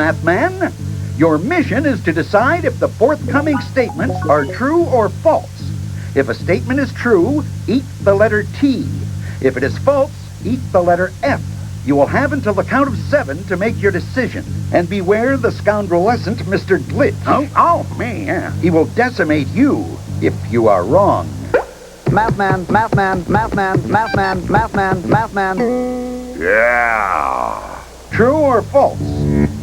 Mathman. Your mission is to decide if the forthcoming statements are true or false. If a statement is true, eat the letter T. If it is false, eat the letter F. You will have until the count of 7 to make your decision. And beware the scoundrelescent Mr. Glitch. Oh, me, yeah. He will decimate you if you are wrong. Mathman, Mathman, Mathman, Mathman, Mathman, Mathman. Yeah. True or false?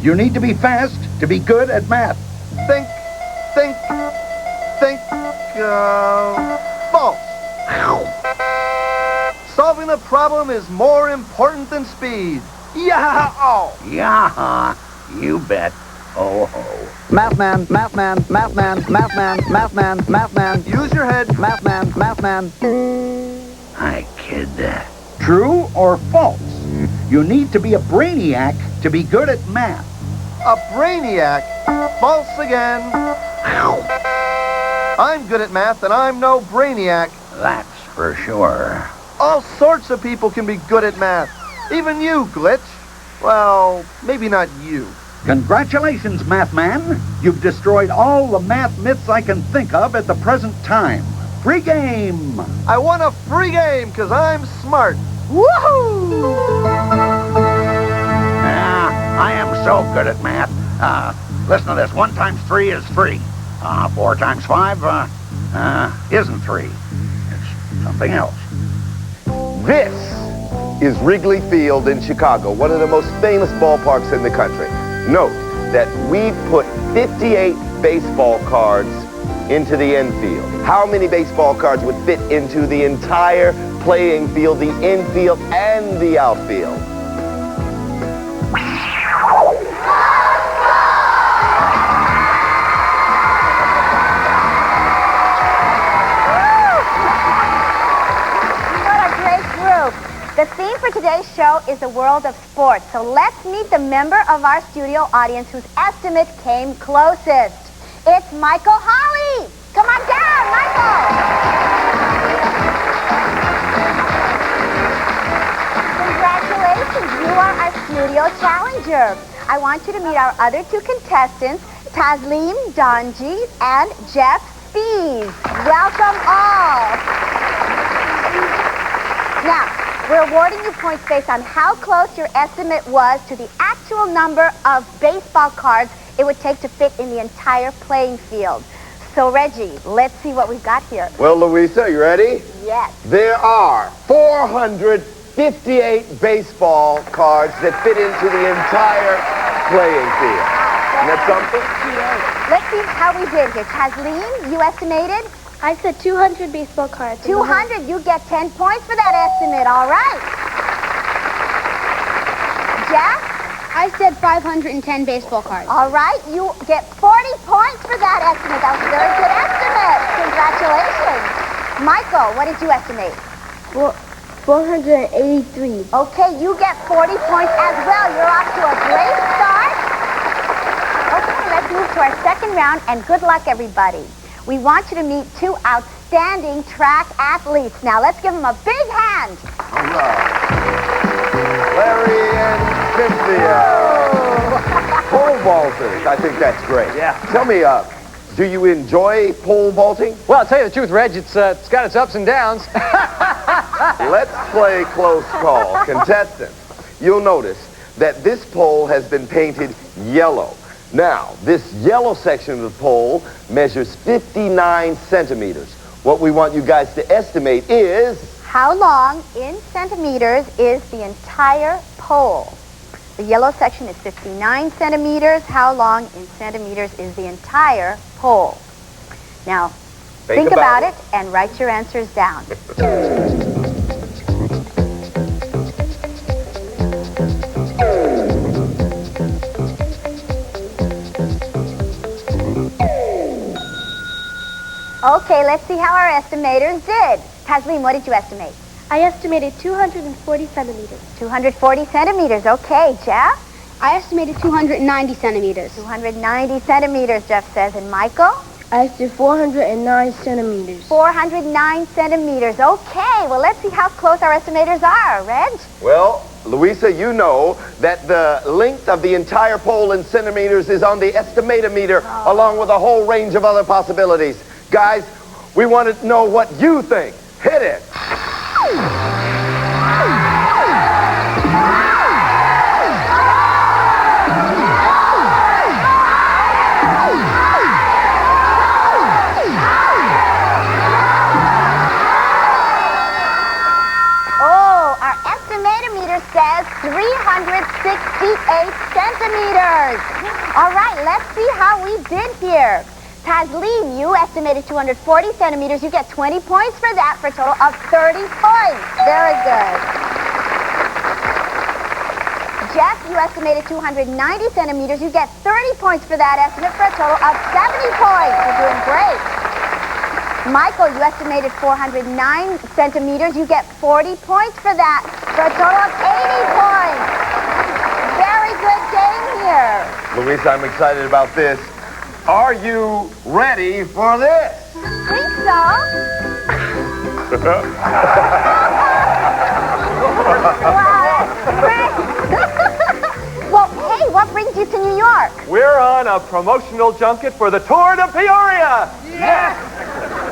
You need to be fast to be good at math. Think. False. Solving the problem is more important than speed. Yeah. Yeah, you bet. Oh, ho. Mathman, Mathman, Mathman, Mathman, Mathman, Mathman. Use your head. Mathman, Mathman. I kid. True or false? You need to be a brainiac to be good at math. A brainiac. False again. I'm good at math, and I'm no brainiac. That's for sure. All sorts of people can be good at math. Even you, Glitch. Well, maybe not you. Congratulations, Mathman. You've destroyed all the math myths I can think of at the present time. Free game. I want a free game because I'm smart. Woohoo! I am so good at math. Listen to this. 1 times 3 is 3. 4 times 5 isn't 3. It's something else. This is Wrigley Field in Chicago, one of the most famous ballparks in the country. Note that we put 58 baseball cards into the infield. How many baseball cards would fit into the entire playing field, the infield and the outfield? The theme for today's show is the world of sports. So let's meet the member of our studio audience whose estimate came closest. It's Michael Holly. Come on down, Michael. Congratulations, you are our studio challenger. I want you to meet our other 2 contestants, Taslim Donji and Jeff Spees. Welcome all. Now, we're awarding you points based on how close your estimate was to the actual number of baseball cards it would take to fit in the entire playing field. So, Reggie, let's see what we've got here. Well, Louisa, you ready? Yes. There are 458 baseball cards that fit into the entire playing field. Isn't that something? Let's see how we did here. Taslim, you estimated? I said 200 baseball cards. 200. You get 10 points for that estimate. All right. Jeff? I said 510 baseball cards. All right. You get 40 points for that estimate. That was a very good estimate. Congratulations. Michael, what did you estimate? 483. Okay, you get 40 points as well. You're off to a great start. Okay, let's move to our second round, and good luck, everybody. We want you to meet 2 outstanding track athletes. Now, let's give them a big hand. Larry and Cynthia. Pole vaulters. I think that's great. Yeah. Tell me, do you enjoy pole vaulting? Well, I'll tell you the truth, Reg, it's got its ups and downs. Let's play close call. Contestants, you'll notice that this pole has been painted yellow. Now, this yellow section of the pole measures 59 centimeters. What we want you guys to estimate is... How long in centimeters is the entire pole? The yellow section is 59 centimeters. How long in centimeters is the entire pole? Now, think about it and write your answers down. Okay, let's see how our estimators did. Taslim, what did you estimate? I estimated 240 centimeters. 240 centimeters. Okay, Jeff? I estimated 290 centimeters. 290 centimeters, Jeff says. And Michael? I said 409 centimeters. 409 centimeters. Okay, well, let's see how close our estimators are. Reg? Well, Louisa, you know that the length of the entire pole in centimeters is on the estimator-meter, along with a whole range of other possibilities. Guys, we want to know what you think. Hit it. Says 368 centimeters. All right, let's see how we did here. Taslim, you estimated 240 centimeters. You get 20 points for that for a total of 30 points. Very good. Jeff, you estimated 290 centimeters. You get 30 points for that estimate for a total of 70 points. You're doing great. Michael, you estimated 409 centimeters. You get 40 points for that, for a total of 80 points. Very good game here. Louisa, I'm excited about this. Are you ready for this? Think so. Well, hey, what brings you to New York? We're on a promotional junket for the Tour de Peoria. Yes!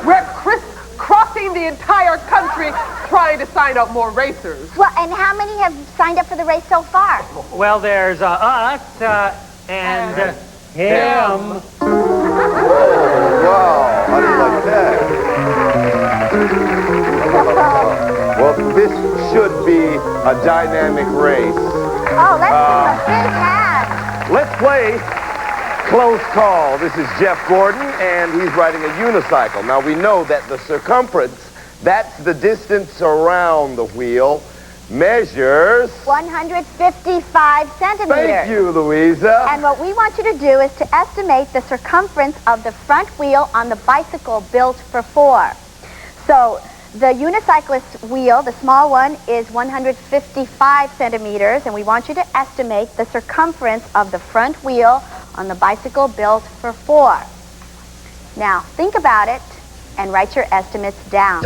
We're crisscrossing the entire country trying to sign up more racers. Well, and how many have signed up for the race so far? Well, there's us and him. Wow, how do you like that? Well, this should be a dynamic race. Oh, let's give a big hand. Let's play Close Call. This is Jeff Gordon, and he's riding a unicycle. Now, we know that the circumference, that's the distance around the wheel, measures 155 centimeters. Thank you, Louisa. And what we want you to do is to estimate the circumference of the front wheel on the bicycle built for four. So the unicyclist wheel, the small one, is 155 centimeters, and we want you to estimate the circumference of the front wheel on the bicycle built for four. Now, think about it and write your estimates down.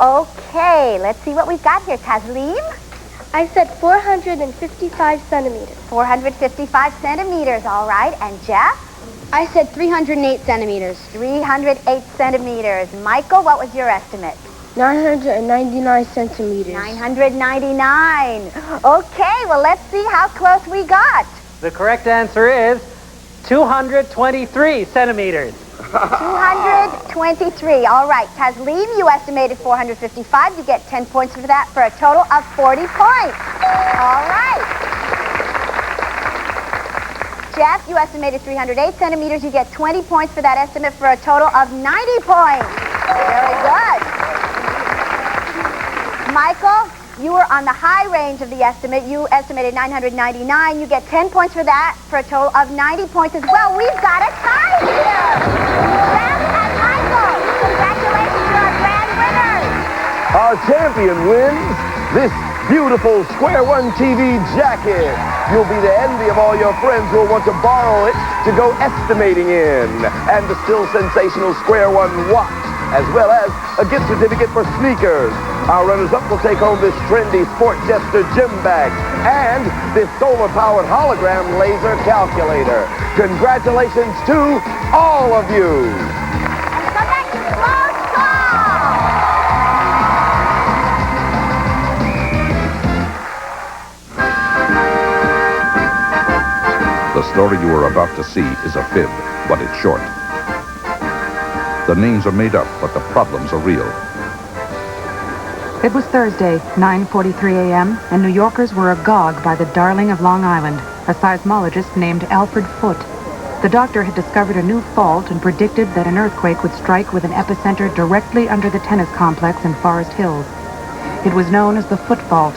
Okay, let's see what we've got here. Taslim? I said 455 centimeters. 455 centimeters, all right. And Jeff? I said 308 centimeters. 308 centimeters. Michael, what was your estimate? 999 centimeters. 999. Okay, well, let's see how close we got. The correct answer is 223 centimeters. 223. All right. Taslim, you estimated 455. You get 10 points for that for a total of 40 points. All right. Jeff, you estimated 308 centimeters. You get 20 points for that estimate for a total of 90 points. Very good. Michael, you were on the high range of the estimate. You estimated 999. You get 10 points for that for a total of 90 points as well. We've got a tie here. Jeff and Michael, congratulations, you're our grand winners. Our champion wins this beautiful Square One TV jacket. You'll be the envy of all your friends who will want to borrow it to go estimating in. And the still sensational Square One watch, as well as a gift certificate for sneakers. Our runners-up will take home this trendy Sport Jester gym bag and this solar-powered hologram laser calculator. Congratulations to all of you. And so that's Close Call. The story you are about to see is a fib, but it's short. The names are made up, but the problems are real. It was Thursday, 9:43 a.m., and New Yorkers were agog by the darling of Long Island, a seismologist named Alfred Foote. The doctor had discovered a new fault and predicted that an earthquake would strike with an epicenter directly under the tennis complex in Forest Hills. It was known as the Foote Fault.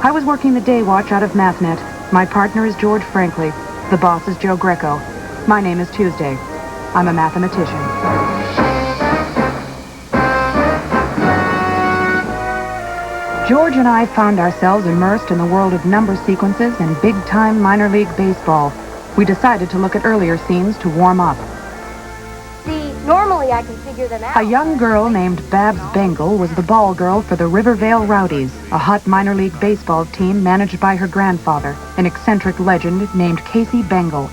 I was working the day watch out of Mathnet. My partner is George Franklin. The boss is Joe Greco. My name is Tuesday. I'm a mathematician. George and I found ourselves immersed in the world of number sequences and big-time minor league baseball. We decided to look at earlier scenes to warm up. See, normally I can figure them out. A young girl named Babs Bengal was the ball girl for the Rivervale Rowdies, a hot minor league baseball team managed by her grandfather, an eccentric legend named Casey Bengal.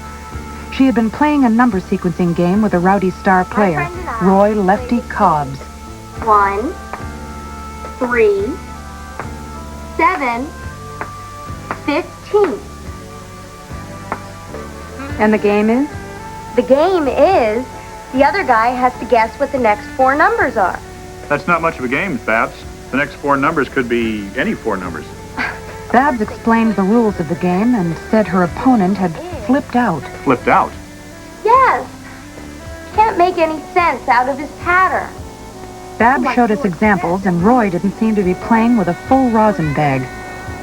She had been playing a number sequencing game with a Rowdy star player, Roy Lefty Cobbs. 1, 3, 7, 15. And the game is? The game is the other guy has to guess what the next 4 numbers are. That's not much of a game, Babs. The next 4 numbers could be any 4 numbers. Babs explained the rules of the game and said her opponent had flipped out. Flipped out? Yes. Can't make any sense out of his pattern. Babs showed us examples, and Roy didn't seem to be playing with a full rosin bag.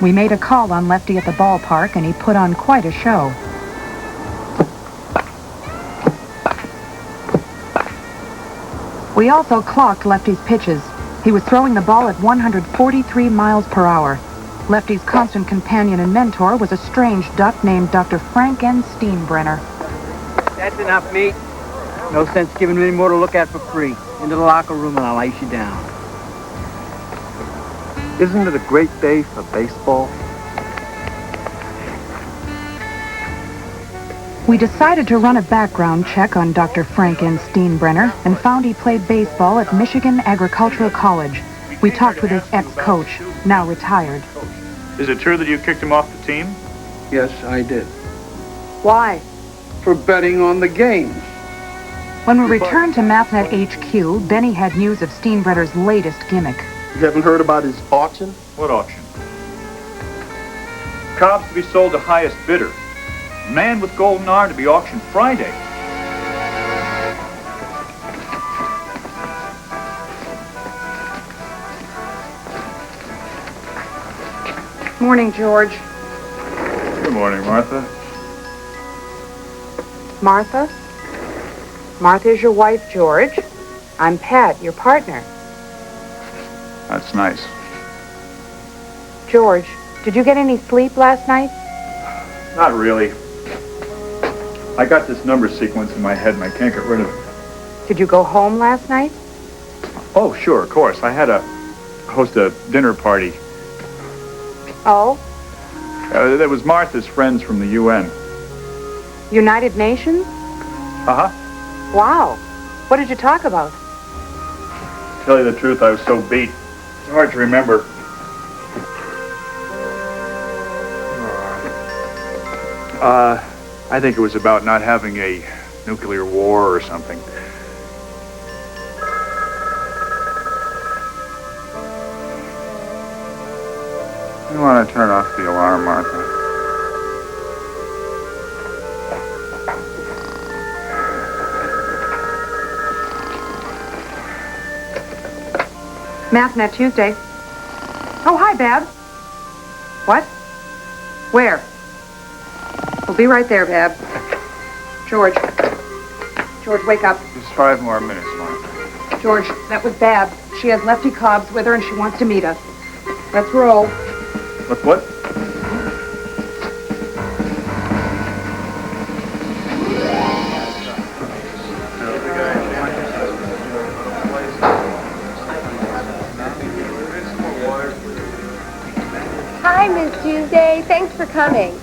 We made a call on Lefty at the ballpark, and he put on quite a show. We also clocked Lefty's pitches. He was throwing the ball at 143 miles per hour. Lefty's constant companion and mentor was a strange duck named Dr. Frank N. Steenbrenner. That's enough, mate. No sense giving me any more to look at for free. Into the locker room and I'll ice you down. Isn't it a great day for baseball? We decided to run a background check on Dr. Frank N. Steenbrenner and found he played baseball at Michigan Agricultural College. We talked with his ex-coach, now retired. Is it true that you kicked him off the team? Yes, I did. Why? For betting on the games. When we returned to Mathnet HQ, Benny had news of Steenbrenner's latest gimmick. You haven't heard about his auction? What auction? Cobbs to be sold to highest bidder. Man with golden arm to be auctioned Friday. Morning, George. Good morning, Martha. Martha? Martha's your wife, George. I'm Pat, your partner. That's nice. George, did you get any sleep last night? Not really. I got this number sequence in my head and I can't get rid of it. Did you go home last night? Oh, sure, of course. I had to host a dinner party. Oh? There was Martha's friends from the UN. United Nations? Uh-huh. Wow. What did you talk about? To tell you the truth, I was so beat. It's hard to remember. I think it was about not having a nuclear war or something. You want to turn off the alarm, Martha? Mathnet Tuesday. Oh, hi, Babs. What? Where? We'll be right there, Babs. George. George, wake up. Just 5 more minutes, Martha. George, that was Babs. She has Lefty Cobbs with her and she wants to meet us. Let's roll. What? Hi, Miss Tuesday. Thanks for coming.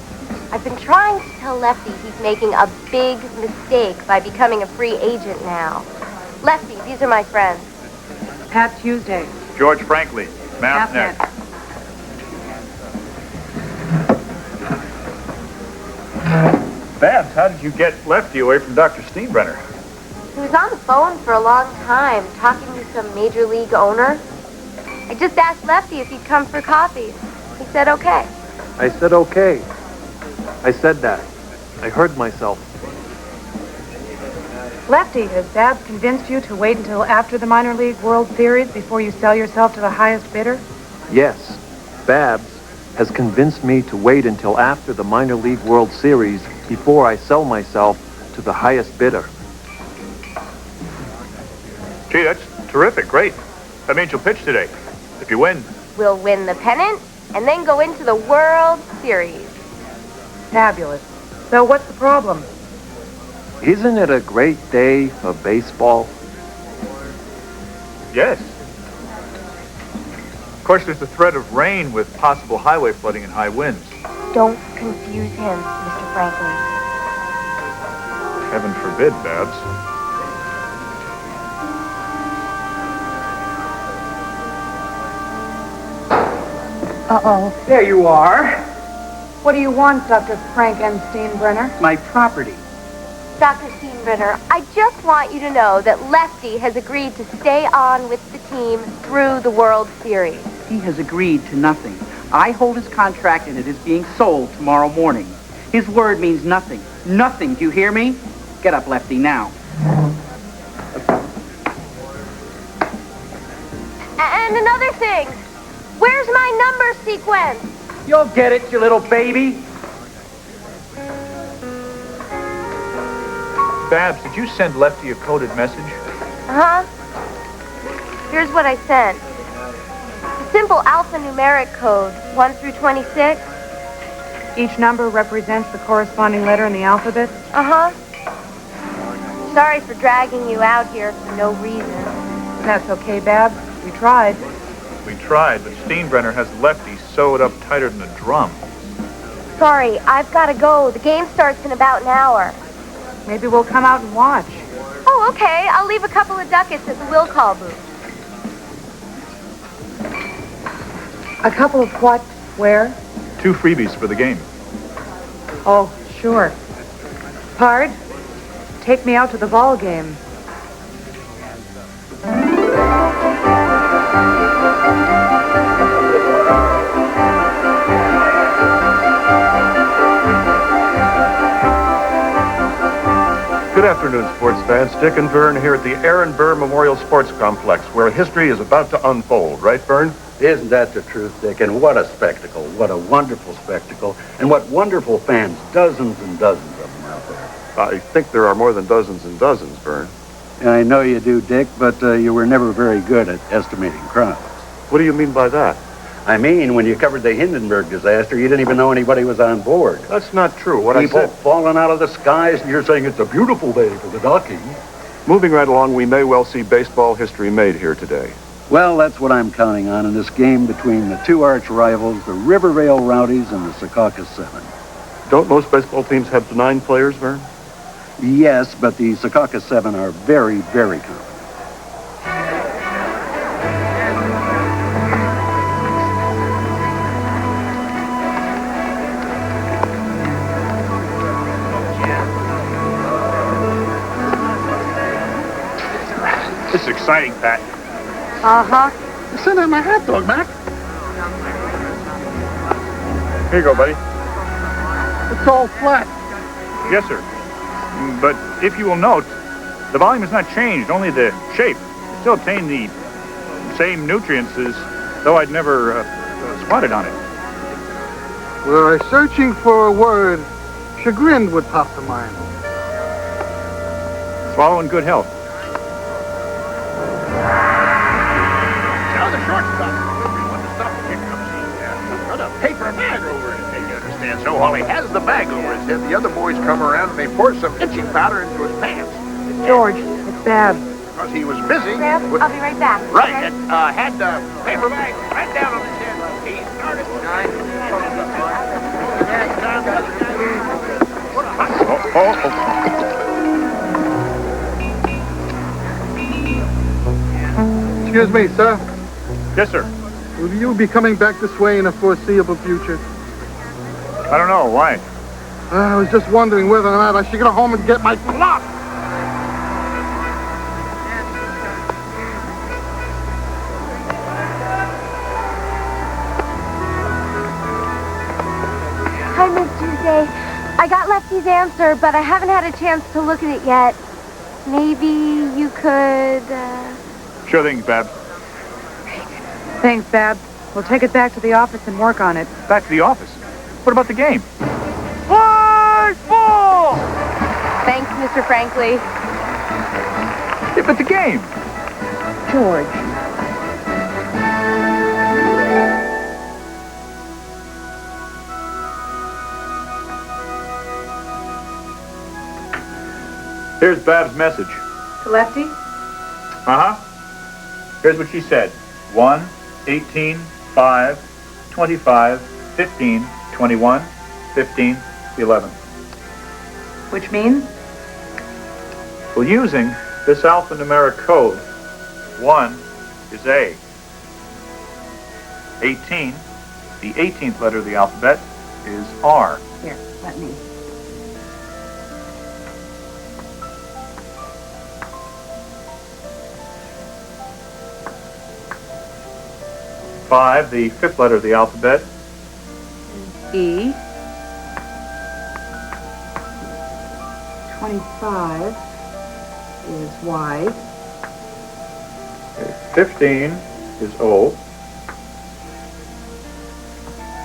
I've been trying to tell Lefty he's making a big mistake by becoming a free agent now. Lefty, these are my friends. Pat Tuesday. George Franklin, Mathnet. Babs, how did you get Lefty away from Dr. Steenbrenner? He was on the phone for a long time, talking to some major league owner. I just asked Lefty if he'd come for coffee. He said okay. I said okay. I said that. I heard myself. Lefty, has Babs convinced you to wait until after the Minor League World Series before you sell yourself to the highest bidder? Yes, Babs has convinced me to wait until after the Minor League World Series before I sell myself to the highest bidder. Gee, that's terrific. Great. That means you'll pitch today. If you win. We'll win the pennant and then go into the World Series. Fabulous. So what's the problem? Isn't it a great day for baseball? Yes. Of course, there's the threat of rain with possible highway flooding and high winds. Don't confuse him, Mr. Franklin. Heaven forbid, Babs. Uh-oh. There you are. What do you want, Dr. Frank M. Steenbrenner? My property. Dr. Steenbrenner, I just want you to know that Lefty has agreed to stay on with the team through the World Series. He has agreed to nothing. I hold his contract and it is being sold tomorrow morning. His word means nothing. Nothing, do you hear me? Get up, Lefty, now. And another thing, where's my number sequence? You'll get it, you little baby. Babs, did you send Lefty a coded message? Uh-huh. Here's what I sent. A simple alphanumeric code, 1 through 26. Each number represents the corresponding letter in the alphabet? Uh-huh. Sorry for dragging you out here for no reason. That's okay, Babs. We tried. We tried, but Steenbrenner has Lefty sewed up tighter than a drum. Sorry, I've got to go. The game starts in about an hour. Maybe we'll come out and watch. Oh, okay. I'll leave a couple of ducats at the will call booth. A couple of what? Where? 2 freebies for the game. Oh, sure. Pard, take me out to the ball game. Good afternoon, sports fans. Dick and Vern here at the Aaron Burr Memorial Sports Complex, where history is about to unfold. Right, Vern? Isn't that the truth, Dick? And what a spectacle. What a wonderful spectacle. And what wonderful fans. Dozens and dozens of them out there. I think there are more than dozens and dozens, Vern. I know you do, Dick, but you were never very good at estimating crowds. What do you mean by that? I mean, when you covered the Hindenburg disaster, you didn't even know anybody was on board. That's not true. What People I said... falling out of the skies, and you're saying it's a beautiful day for the docking. Moving right along, we may well see baseball history made here today. Well, that's what I'm counting on in this game between the 2 arch rivals, the Rivervale Rowdies and the Secaucus 7. Don't most baseball teams have 9 players, Vern? Yes, but the Secaucus 7 are very, very confident. This is exciting, Pat. Uh-huh. Send out my hot dog, Mac. Here you go, buddy. It's all flat. Yes, sir. But if you will note, the volume has not changed, only the shape. You still obtain the same nutrients as though I'd never squatted on it. Were I searching for a word, chagrin would pop to mind. Swallow in good health. Now the shortstop. We want to stop the pickups. Got a paper bag over his head, you understand? So while he has the bag over his head, the other boys come around and they pour some itching powder into his pants. George, it's Babs. Because he was busy. Grab, I'll be right back. Right, Okay? and had the paper bag right down on his head. He started. Excuse me, sir. Yes, sir. Will you be coming back this way in a foreseeable future? I don't know. Why? I was just wondering whether or not I should go home and get my clock. Hi, Miss Tuesday. I got Lefty's answer, but I haven't had a chance to look at it yet. Maybe you could, Sure thing, Babs. Thanks, Babs. We'll take it back to the office and work on it. Back to the office. What about the game? Play ball! Thanks, Mr. Franklin. Yeah, but the game. George. Here's Bab's message. To Lefty? Uh-huh. Here's what she said. 1, 18, 5, 25, 15, 21, 15, 11. Which means? Well, using this alphanumeric code, 1 is A. 18, the 18th letter of the alphabet, is R. Here, let me. Five, the 5th letter of the alphabet. E. 25 is Y. 15 is O.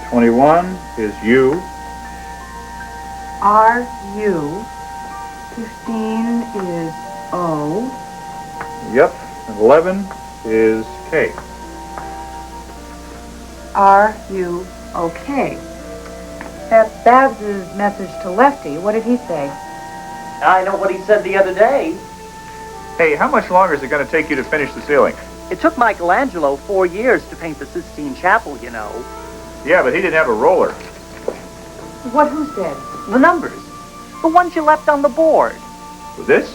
21 is U. R, U. 15 is O. Yep. And 11 is K. R, U, OK. That's Babs' message to Lefty. What did he say? I know what he said the other day. Hey, how much longer is it going to take you to finish the ceiling? It took Michelangelo 4 years to paint the Sistine Chapel, you know. Yeah, but he didn't have a roller. What who said? The numbers. The ones you left on the board. With this?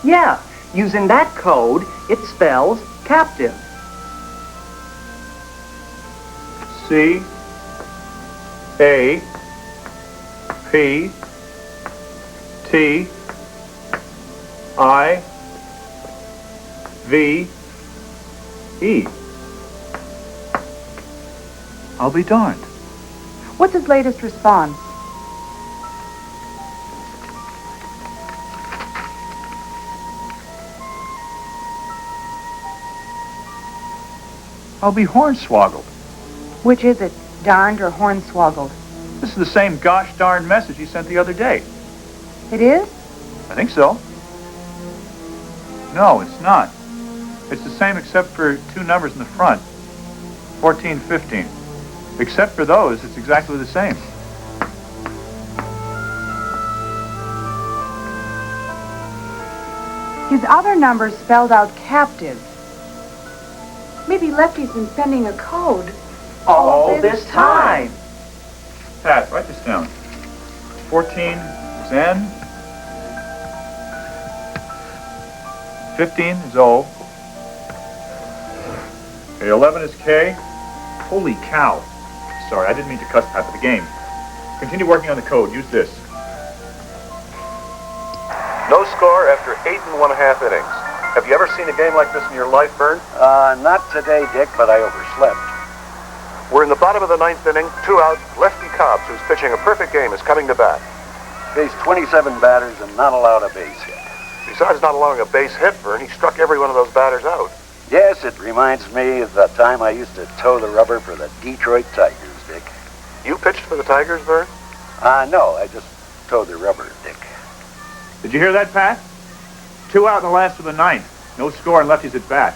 Yeah. Using that code, it spells captive. C A P T I V E. I'll be darned. What's his latest response? I'll be hornswoggled. Which is it, darned or hornswoggled? This is the same gosh darn message he sent the other day. It is? I think so. No, it's not. It's the same except for 2 numbers in the front. 14, 15. Except for those, it's exactly the same. His other numbers spelled out captive. Maybe Lefty's been sending a code. All this time. Pat, write this down. 14 is N. 15 is O. Okay, 11 is K. Holy cow. Sorry, I didn't mean to cuss Pat at the game. Continue working on the code. Use this. No score after 8 1/2 innings. Have you ever seen a game like this in your life, Vern? Not today, Dick, but I overslept. We're in the bottom of the 9th inning, 2 out. Lefty Cobbs, who's pitching a perfect game, is coming to bat. Faced 27 batters and not allowed a base hit. Besides not allowing a base hit, Vern, he struck every one of those batters out. Yes, it reminds me of the time I used to toe the rubber for the Detroit Tigers, Dick. You pitched for the Tigers, Vern? No, I just towed the rubber, Dick. Did you hear that, Pat? 2 out in the last of the 9th. No score and Lefty's at bat.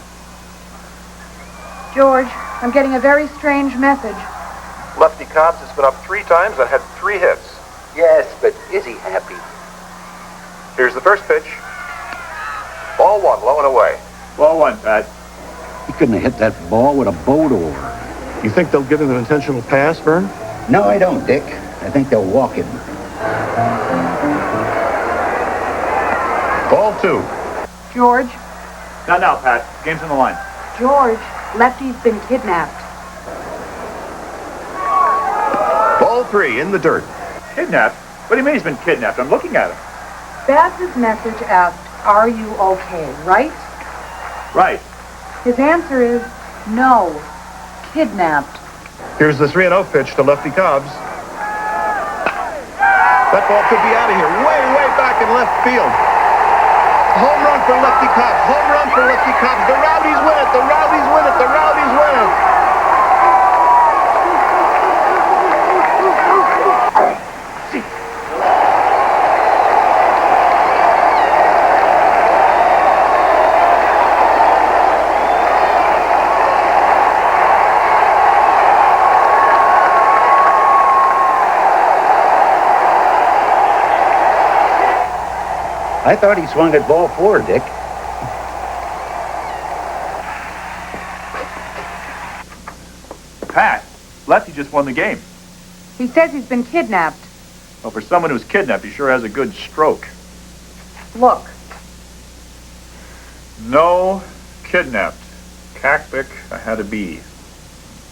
George, I'm getting a very strange message. Lefty Cobbs has been up 3 times and had 3 hits. Yes, but is he happy? Here's the first pitch. Ball 1, low and away. Ball 1, Pat. He couldn't have hit that ball with a boat oar. You think they'll give him an intentional pass, Vern? No, I don't, Dick. I think they'll walk him. Ball 2. George? Not now, Pat. Game's on the line. George, Lefty's been kidnapped. Ball 3, in the dirt. Kidnapped? What do you mean he's been kidnapped? I'm looking at him. Babs' message asked, are you okay, right? Right. His answer is, no, kidnapped. Here's the 3-0 pitch to Lefty Cobbs. That ball could be out of here, way, way back in left field. Home run for Lefty Cobbs. Home run for Lefty Cobbs. The Rowdies win it. The Rowdies win it. The Rowdies win it. I thought he swung at ball 4, Dick. Pat, Lefty just won the game. He says he's been kidnapped. Well, for someone who's kidnapped, he sure has a good stroke. Look. No, kidnapped. Cactic, I had a bee.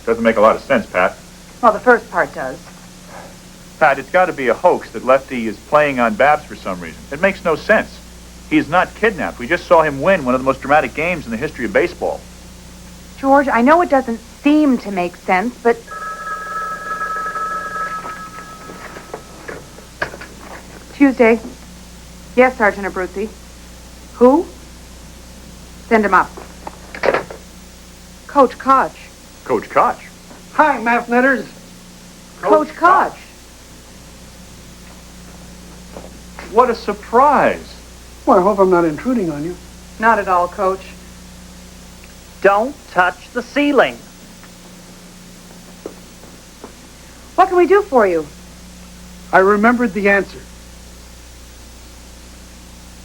Doesn't make a lot of sense, Pat. Well, the first part does. Pat, it's got to be a hoax that Lefty is playing on Babs for some reason. It makes no sense. He's not kidnapped. We just saw him win one of the most dramatic games in the history of baseball. George, I know it doesn't seem to make sense, but... Tuesday. Yes, Sergeant Abruzzi. Who? Send him up. Coach Koch. Coach Koch? Hi, Mathnetters. Coach Koch. What a surprise. Well, I hope I'm not intruding on you. Not at all, Coach. Don't touch the ceiling. What can we do for you? I remembered the answer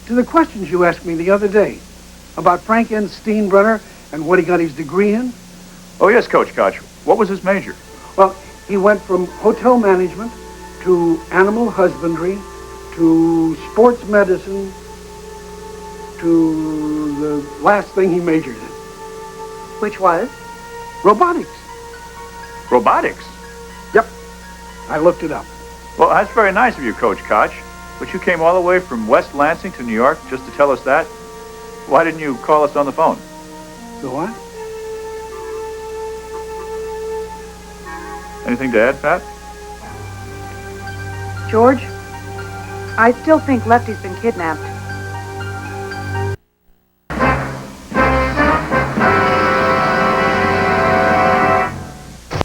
to the questions you asked me the other day about Frank N. Steenbrenner and what he got his degree in. Oh, yes, Coach Koch. What was his major? Well, he went from hotel management to animal husbandry to sports medicine to the last thing he majored in. Which was? Robotics. Robotics? Yep. I looked it up. Well, that's very nice of you, Coach Koch. But you came all the way from West Lansing to New York just to tell us that? Why didn't you call us on the phone? The what? Anything to add, Pat? George, I still think Lefty's been kidnapped.